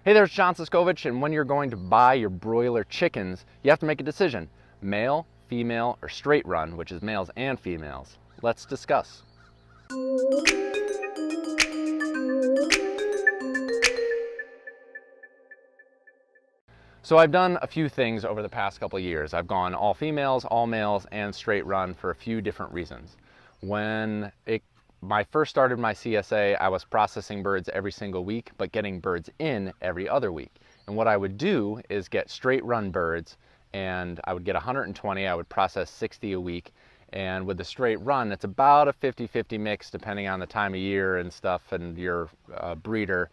Hey there, it's John Siskovich, and when you're going to buy your broiler chickens, you have to make a decision: male, female, or straight run, which is males and females. Let's discuss. So I've done a few things over the past couple of years. I've gone all females, all males, and straight run for a few different reasons. When I first started my CSA, I was processing birds every single week, but getting birds in every other week. And what I would do is get straight run birds, and I would get 120, I would process 60 a week. And with the straight run, it's about a 50-50 mix depending on the time of year and stuff and your breeder,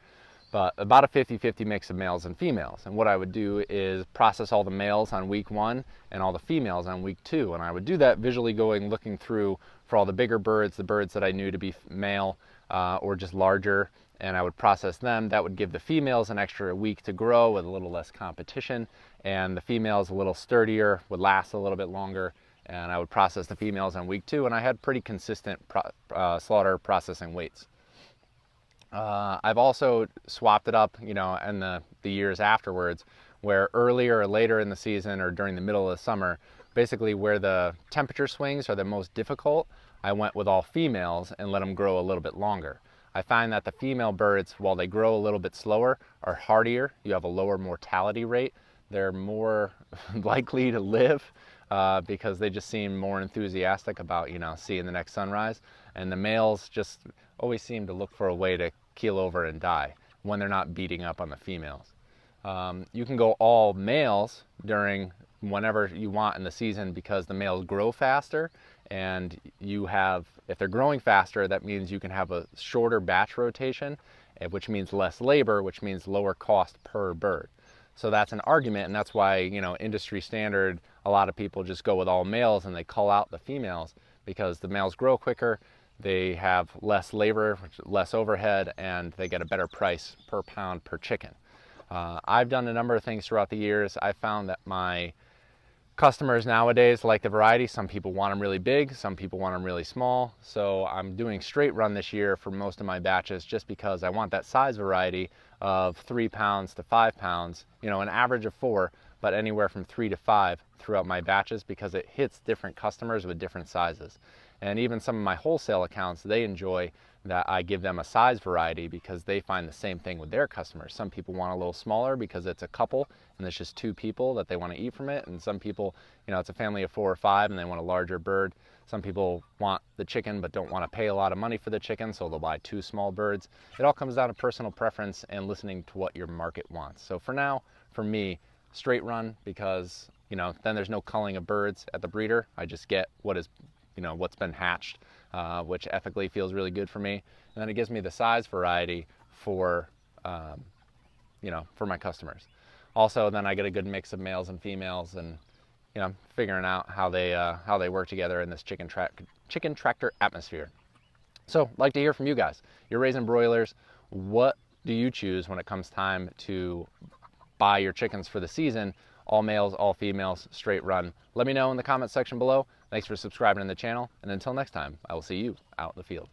but about a 50-50 mix of males and females. And what I would do is process all the males on week 1 and all the females on week 2. And I would do that visually looking through for all the bigger birds, the birds that I knew to be male or just larger, and I would process them. That would give the females an extra week to grow with a little less competition, and the females a little sturdier, would last a little bit longer, and I would process the females on week 2, and I had pretty consistent slaughter processing weights. I've also swapped it up, in the years afterwards, where earlier or later in the season or during the middle of the summer, basically where the temperature swings are the most difficult, I went with all females and let them grow a little bit longer. I find that the female birds, while they grow a little bit slower, are hardier. You have a lower mortality rate. They're more likely to live because they just seem more enthusiastic about, seeing the next sunrise. And the males just always seem to look for a way to keel over and die when they're not beating up on the females. You can go all males during whenever you want in the season because the males grow faster, and if they're growing faster, that means you can have a shorter batch rotation, which means less labor, which means lower cost per bird. So that's an argument, and that's why, industry standard, a lot of people just go with all males and they cull out the females because the males grow quicker, they have less labor, less overhead, and they get a better price per pound per chicken. I've done a number of things throughout the years. I found that my customers nowadays like the variety. Some people want them really big, some people want them really small. So I'm doing straight run this year for most of my batches just because I want that size variety of 3 pounds to 5 pounds, an average of 4, but anywhere from 3 to 5 throughout my batches because it hits different customers with different sizes. And even some of my wholesale accounts, they enjoy that I give them a size variety because they find the same thing with their customers. Some people want a little smaller because it's a couple and it's just 2 people that they want to eat from it. And some people, it's a family of 4 or 5 and they want a larger bird. Some people want the chicken but don't want to pay a lot of money for the chicken, so they'll buy 2 small birds. It all comes down to personal preference and listening to what your market wants. So for now, for me, straight run because, then there's no culling of birds at the breeder. I just get what's been hatched, which ethically feels really good for me. And then it gives me the size variety for my customers. Also, then I get a good mix of males and females, and figuring out how they work together in this chicken tractor atmosphere. So, I'd like to hear from you guys. You're raising broilers. What do you choose when it comes time to buy your chickens for the season? All males, all females, straight run. Let me know in the comment section below. Thanks for subscribing to the channel, and until next time, I will see you out in the field.